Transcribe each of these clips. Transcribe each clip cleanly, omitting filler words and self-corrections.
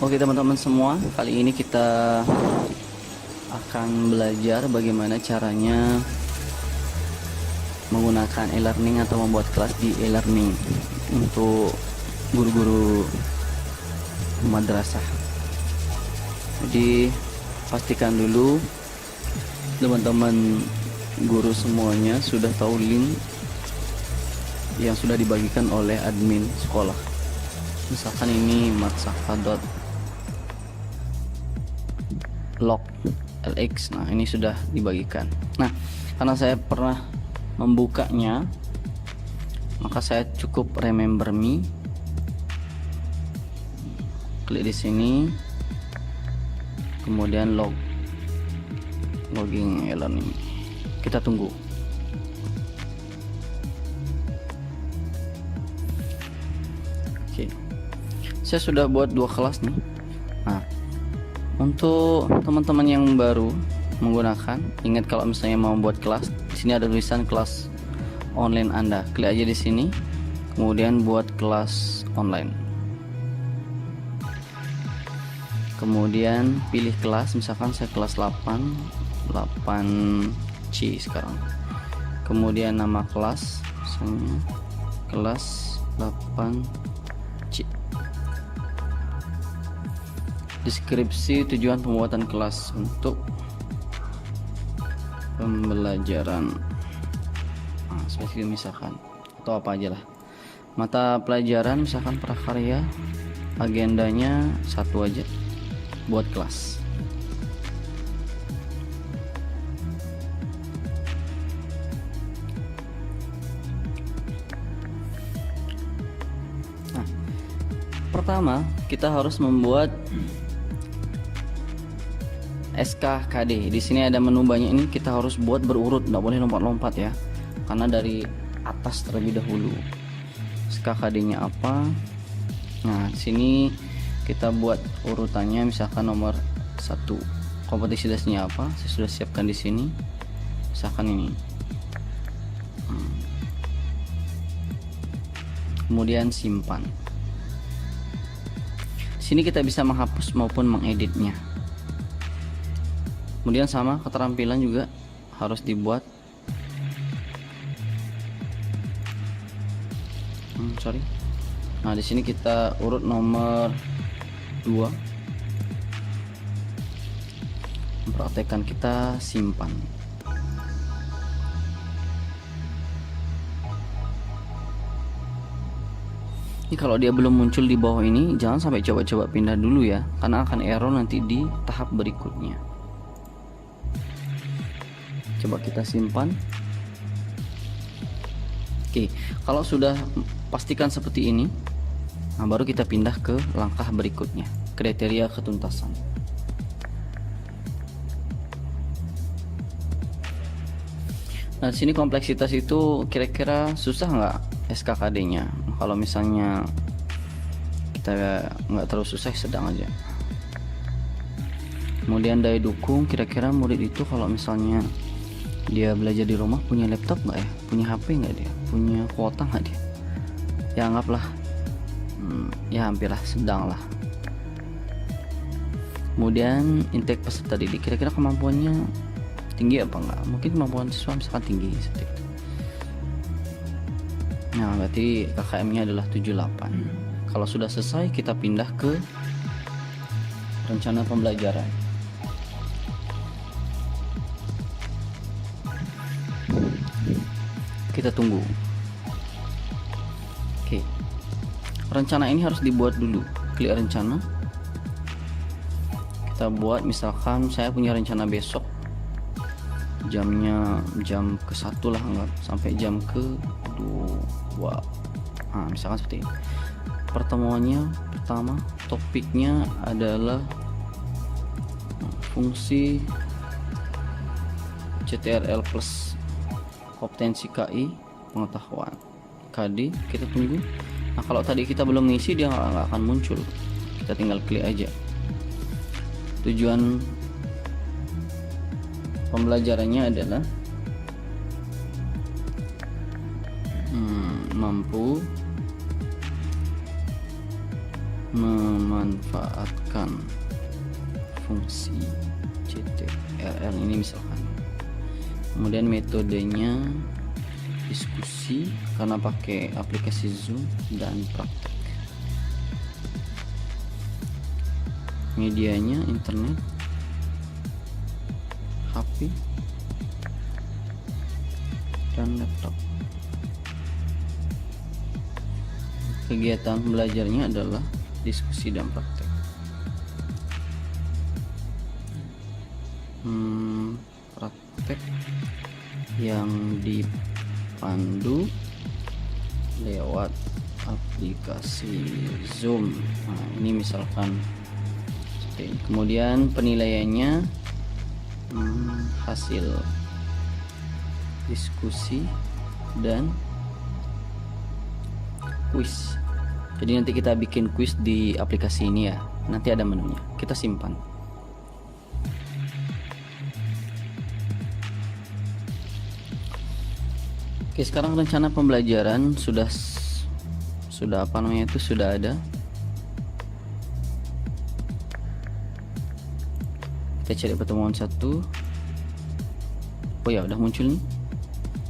Oke teman-teman semua, kali ini kita akan belajar bagaimana caranya menggunakan e-learning atau membuat kelas di e-learning untuk guru-guru madrasah. Jadi pastikan dulu teman-teman guru semuanya sudah tahu link yang sudah dibagikan oleh admin sekolah. Misalkan ini matsafa.log LX. Nah, ini sudah dibagikan. Nah, karena saya pernah membukanya, maka saya cukup remember me. Klik di sini, kemudian logging e-learning. Kita tunggu. Oke, saya sudah buat 2 kelas nih. Nah, untuk teman-teman yang baru menggunakan, ingat kalau misalnya mau buat kelas, di sini ada tulisan kelas online Anda. Klik aja di sini, kemudian buat kelas online. Kemudian pilih kelas, misalkan saya kelas 8C sekarang. Kemudian nama kelas, misalnya kelas 8C. Deskripsi tujuan pembuatan kelas untuk pembelajaran, seperti misalkan atau apa aja lah. Mata pelajaran misalkan prakarya, agendanya 1 aja, buat kelas. Nah, pertama kita harus membuat SKKD. Di sini ada menu banyak, ini kita harus buat berurut, nggak boleh lompat-lompat ya, karena dari atas terlebih dahulu. SKKD-nya apa? Nah, di sini kita buat urutannya, misalkan nomor 1 kompetisi dasarnya apa, saya sudah siapkan di sini. Misalkan ini. Kemudian simpan. Di sini kita bisa menghapus maupun mengeditnya. Kemudian sama keterampilan juga harus dibuat. Nah, di sini kita urut nomor 2. Mempraktekkan, kita simpan. Ini kalau dia belum muncul di bawah ini, jangan sampai coba-coba pindah dulu ya, karena akan error nanti di tahap berikutnya. Coba kita simpan. Oke, kalau sudah pastikan seperti ini, nah baru kita pindah ke langkah berikutnya, kriteria ketuntasan. Nah, di sini kompleksitas itu kira-kira susah nggak SKKD-nya? Kalau misalnya kita nggak terlalu susah, sedang aja. Kemudian daya dukung, kira-kira murid itu kalau misalnya dia belajar di rumah punya laptop nggak ya, punya HP nggak dia, punya kuota nggak dia? Ya anggaplah ya hampir lah, sedang lah. Kemudian intake peserta didik, kira-kira kemampuannya tinggi apa enggak? Mungkin kemampuan siswa misalkan tinggi seperti itu. Nah, berarti KKM-nya adalah 78. Kalau sudah selesai, kita pindah ke rencana pembelajaran. Kita tunggu. Oke, rencana ini harus dibuat dulu. Klik rencana, kita buat. Misalkan saya punya rencana besok, jamnya jam ke-1 lah, anggap sampai jam ke-2. Nah, misalkan seperti ini. Pertemuannya pertama, topiknya adalah fungsi CTRL plus kompetensi KI pengetahuan KD. Kita tunggu. Nah, kalau tadi kita belum ngisi, dia nggak akan muncul, kita tinggal klik aja. Tujuan pembelajarannya adalah mampu memanfaatkan fungsi CTRL ini misalkan. Kemudian metodenya diskusi karena pakai aplikasi Zoom, dan praktek. Medianya internet, HP, dan laptop. Kegiatan belajarnya adalah diskusi dan praktek. Praktek yang dipandu lewat aplikasi Zoom. Nah, ini misalkan. Kemudian penilaiannya hasil diskusi dan kuis. Jadi nanti kita bikin kuis di aplikasi ini ya. Nanti ada menunya. Kita simpan. Oke, sekarang rencana pembelajaran sudah apa namanya itu sudah ada. Kita cari pertemuan 1. Oh ya, udah muncul nih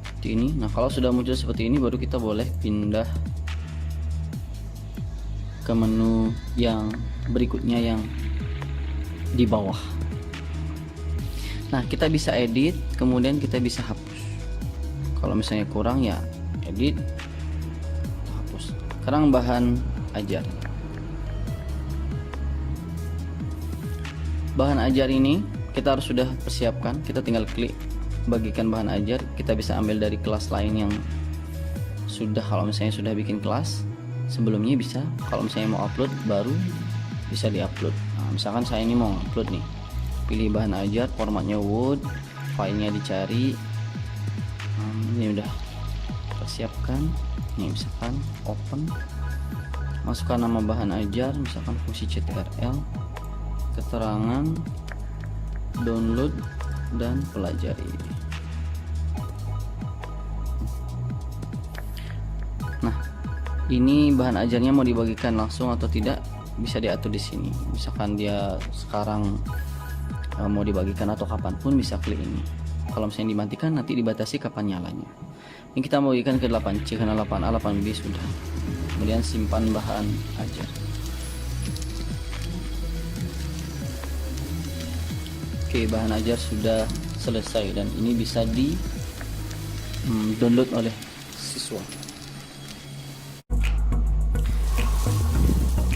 seperti ini. Nah, kalau sudah muncul seperti ini baru kita boleh pindah ke menu yang berikutnya yang di bawah. Nah, kita bisa edit, kemudian kita bisa hapus. Kalau misalnya kurang ya edit, hapus. Sekarang bahan ajar. Bahan ajar ini kita harus sudah persiapkan. Kita tinggal klik bagikan bahan ajar. Kita bisa ambil dari kelas lain yang sudah, kalau misalnya sudah bikin kelas sebelumnya bisa. Kalau misalnya mau upload baru bisa diupload. Nah, misalkan saya ini mau upload nih, pilih bahan ajar, formatnya Word, filenya dicari. Ini udah persiapkan. Ini misalkan open, masukkan nama bahan ajar, misalkan fungsi CTRL, keterangan, download, dan pelajari. Nah, ini bahan ajarnya mau dibagikan langsung atau tidak bisa diatur di sini. Misalkan dia sekarang mau dibagikan atau kapanpun bisa klik ini. Kalau misalnya dimatikan nanti dibatasi kapan nyalanya. Ini kita mau bagikan ke 8C karena 8A 8B sudah. Kemudian simpan bahan ajar. Oke, bahan ajar sudah selesai dan ini bisa di download oleh siswa.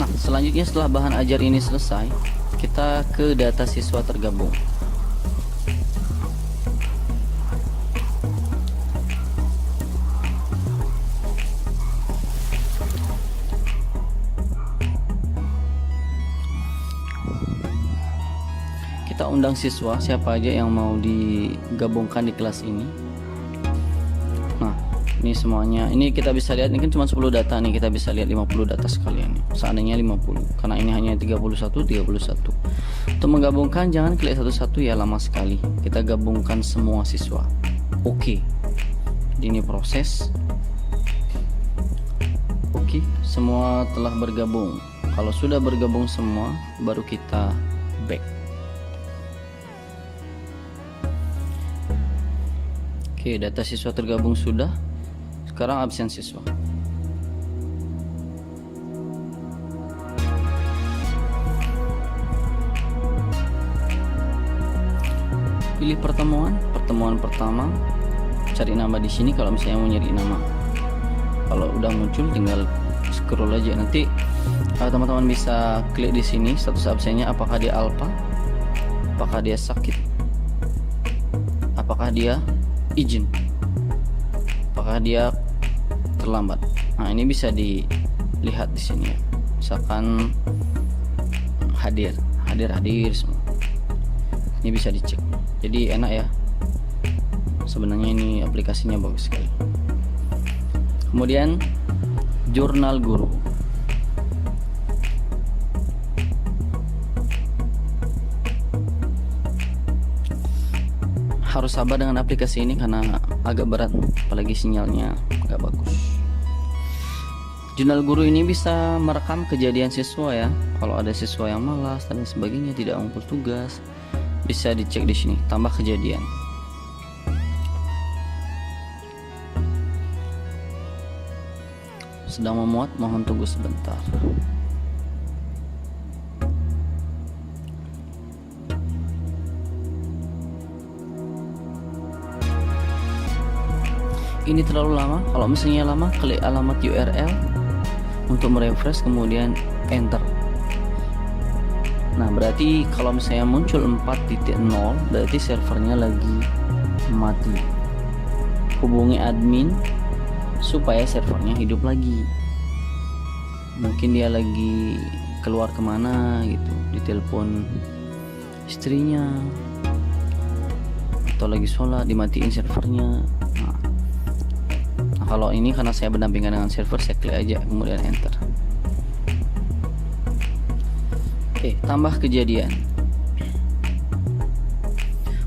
Nah, selanjutnya setelah bahan ajar ini selesai, kita ke data siswa tergabung. Kita undang siswa siapa aja yang mau digabungkan di kelas ini. Nah, ini semuanya. Ini kita bisa lihat, ini kan cuma 10 data nih, kita bisa lihat 50 data sekalian nih. Seandainya 50, karena ini hanya 31. Untuk menggabungkan jangan klik satu-satu ya, lama sekali. Kita gabungkan semua siswa. Oke. Jadi ini proses. Oke, semua telah bergabung. Kalau sudah bergabung semua, baru kita back. Oke, data siswa tergabung sudah. Sekarang absen siswa. Pilih pertemuan pertama. Cari nama di sini kalau misalnya mau nyari nama. Kalau udah muncul tinggal scroll aja. Nanti teman-teman bisa klik di sini status absennya, apakah dia alpha, apakah dia sakit, apakah dia izin, apakah dia terlambat. Nah, ini bisa dilihat di sini ya. Misalkan hadir semua. Ini bisa dicek. Jadi enak ya. Sebenarnya ini aplikasinya bagus sekali. Kemudian jurnal guru. Harus sabar dengan aplikasi ini karena agak berat, apalagi sinyalnya agak bagus. Jurnal guru ini bisa merekam kejadian siswa ya. Kalau ada siswa yang malas dan sebagainya, tidak mengumpul tugas, bisa dicek di sini. Tambah kejadian. Sedang memuat, mohon tunggu sebentar. Ini terlalu lama. Kalau misalnya lama, klik alamat URL untuk merefresh, kemudian enter. Nah, berarti kalau misalnya muncul 4.0, berarti servernya lagi mati. Hubungi admin supaya servernya hidup lagi. Mungkin dia lagi keluar kemana gitu, ditelepon istrinya, atau lagi sholat, dimatiin servernya. Kalau ini karena saya berdampingan dengan server, saya klik aja kemudian enter. Oke, tambah kejadian.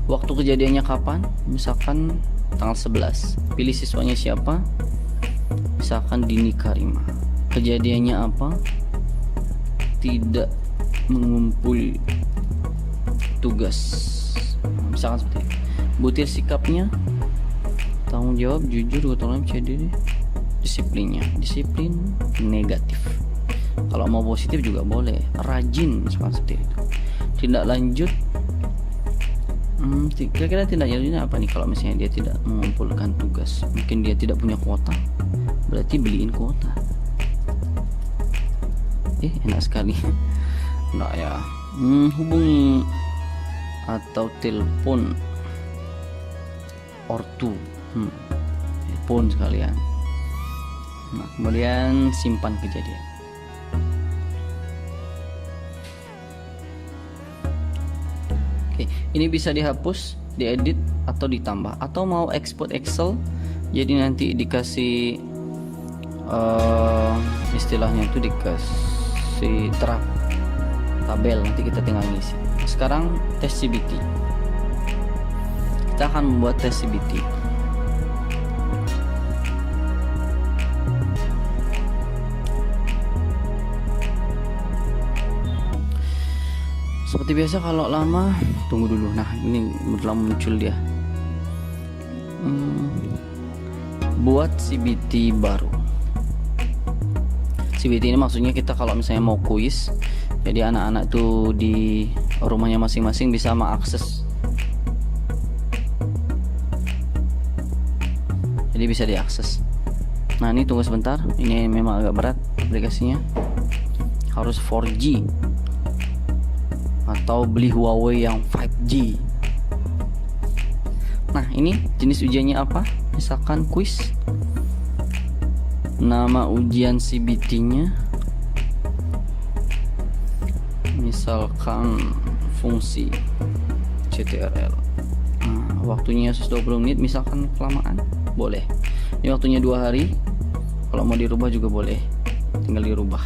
Waktu kejadiannya kapan? Misalkan tanggal 11. Pilih siswanya siapa? Misalkan Dini Karima. Kejadiannya apa? Tidak mengumpul tugas. Misalkan seperti ini. Butir sikapnya, tanggung jawab, jujur, otonom, diri, disiplinnya, disiplin negatif. Kalau mau positif juga boleh, rajin, misalkan seperti itu. Tindak lanjut, kira-kira tindak lanjutnya apa nih? Kalau misalnya dia tidak mengumpulkan tugas, mungkin dia tidak punya kuota, berarti beliin kuota. Enak sekali. Nah ya, hubungi atau telepon ortu, telepon sekalian. Nah, kemudian simpan kejadian. Oke, ini bisa dihapus, diedit atau ditambah, atau mau export Excel, jadi nanti dikasih istilahnya itu dikasih tabel, nanti kita tinggal ngisi. Sekarang tes CBT. Kita akan membuat tes CBT. Seperti biasa, kalau lama tunggu dulu. Nah, ini belum muncul dia. Buat CBT baru. CBT ini maksudnya kita kalau misalnya mau kuis, jadi anak-anak tuh di rumahnya masing-masing bisa mengakses. Jadi bisa diakses. Nah, ini tunggu sebentar. Ini memang agak berat aplikasinya. Harus 4G atau beli Huawei yang 5G. Nah, ini jenis ujiannya apa? Misalkan kuis. Nama ujian CBT-nya misalkan fungsi CTRL. Nah, waktunya 120 menit, misalkan kelamaan boleh. Ini waktunya 2 hari. Kalau mau dirubah juga boleh, tinggal dirubah.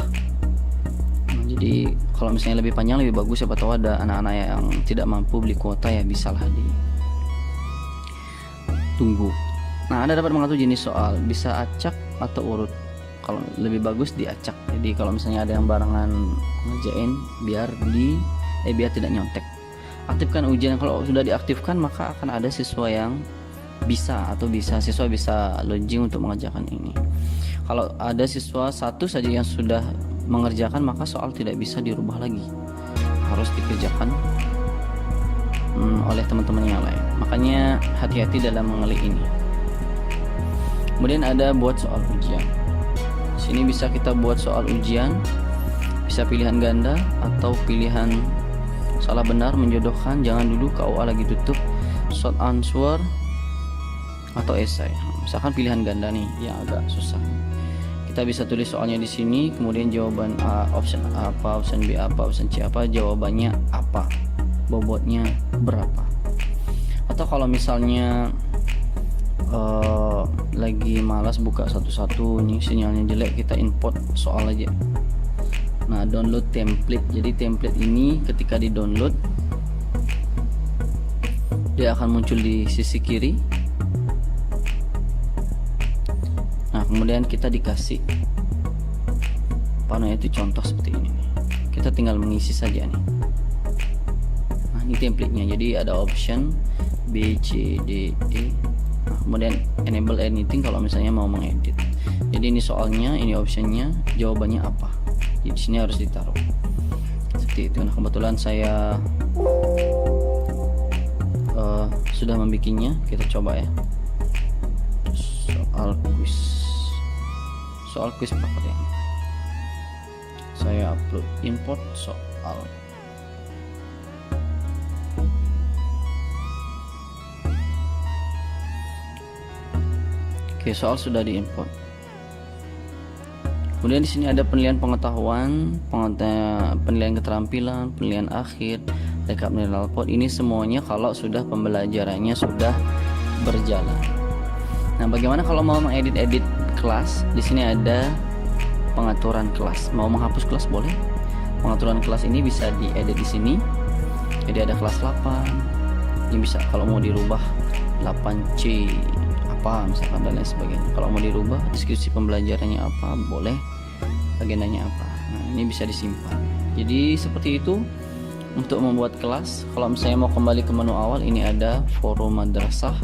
Nah, jadi kalau misalnya lebih panjang lebih bagus, siapa tahu ada anak-anak yang tidak mampu beli kuota, ya bisalah ditunggu. Nah, Anda dapat mengatur jenis soal, bisa acak atau urut. Kalau lebih bagus diacak. Jadi kalau misalnya ada yang barengan ngerjain, biar tidak nyontek. Aktifkan ujian. Kalau sudah diaktifkan, maka akan ada siswa yang siswa bisa login untuk mengerjakan ini. Kalau ada siswa satu saja yang sudah mengerjakan, maka soal tidak bisa dirubah lagi, harus dikerjakan oleh teman-teman yang lain. Makanya hati-hati dalam mengelik ini. Kemudian ada buat soal ujian. Sini bisa kita buat soal ujian, bisa pilihan ganda atau pilihan salah benar, menjodohkan, jangan dulu, KUA lagi tutup, short answer atau esai. Misalkan pilihan ganda nih yang agak susah, kita bisa tulis soalnya di sini, kemudian jawaban A, option apa, option B apa, option C apa, jawabannya apa, bobotnya berapa. Atau kalau misalnya lagi malas buka satu-satu, ini sinyalnya jelek, kita import soal aja. Nah, download template. Jadi template ini ketika di download, dia akan muncul di sisi kiri. Nah, kemudian kita dikasih apa namanya itu, contoh seperti ini nih. Kita tinggal mengisi saja nih. Nah, ini template-nya. Jadi ada option B, C, D, E. Nah, kemudian enable anything kalau misalnya mau mengedit. Jadi ini soalnya, ini optionnya, jawabannya apa. Jadi di sini harus ditaruh seperti itu. Nah, kebetulan saya sudah membikinnya. Kita coba ya. Soal quiz paket ya. Saya upload import soal. Oke, soal sudah diimport. Kemudian di sini ada penilaian pengetahuan, penilaian keterampilan, penilaian akhir, rekap nilai raport. Ini semuanya kalau sudah pembelajarannya sudah berjalan. Nah, bagaimana kalau mau mengedit kelas? Di sini ada pengaturan kelas. Mau menghapus kelas boleh. Pengaturan kelas ini bisa diedit di sini. Jadi ada kelas 8. Ini bisa kalau mau dirubah 8C apa misalkan dan lain sebagainya. Kalau mau dirubah deskripsi pembelajarannya apa boleh, agendanya apa. Nah, ini bisa disimpan. Jadi seperti itu untuk membuat kelas. Kalau misalnya mau kembali ke menu awal, ini ada forum madrasah.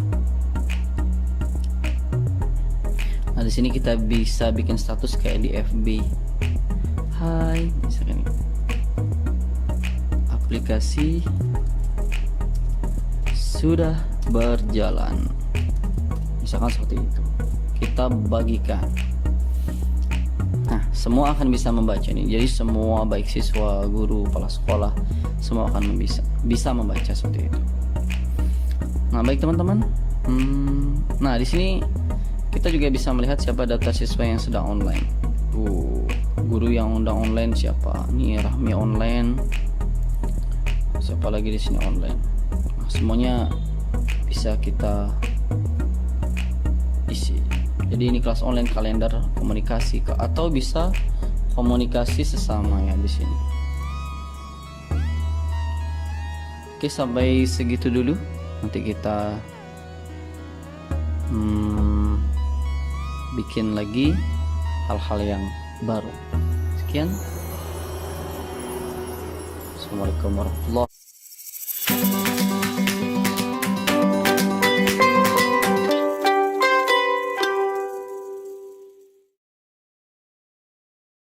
Nah, di sini kita bisa bikin status kayak di FB. Hai, misalkan ini. Aplikasi sudah berjalan. Misalkan seperti itu. Kita bagikan. Nah, semua akan bisa membaca nih. Jadi semua baik siswa, guru, kepala sekolah, semua akan bisa membaca seperti itu. Nah, baik teman-teman. Nah, di sini kita juga bisa melihat siapa data siswa yang sedang online. Guru yang undang online siapa? Ini Rahmi online. Siapa lagi di sini online? Nah, semuanya bisa kita isi. Jadi ini kelas online, kalender, komunikasi atau bisa komunikasi sesama ya di sini. Oke, sampai segitu dulu. Nanti kita bikin lagi hal-hal yang baru. Sekian. Assalamualaikum warahmatullahi wabarakatuh.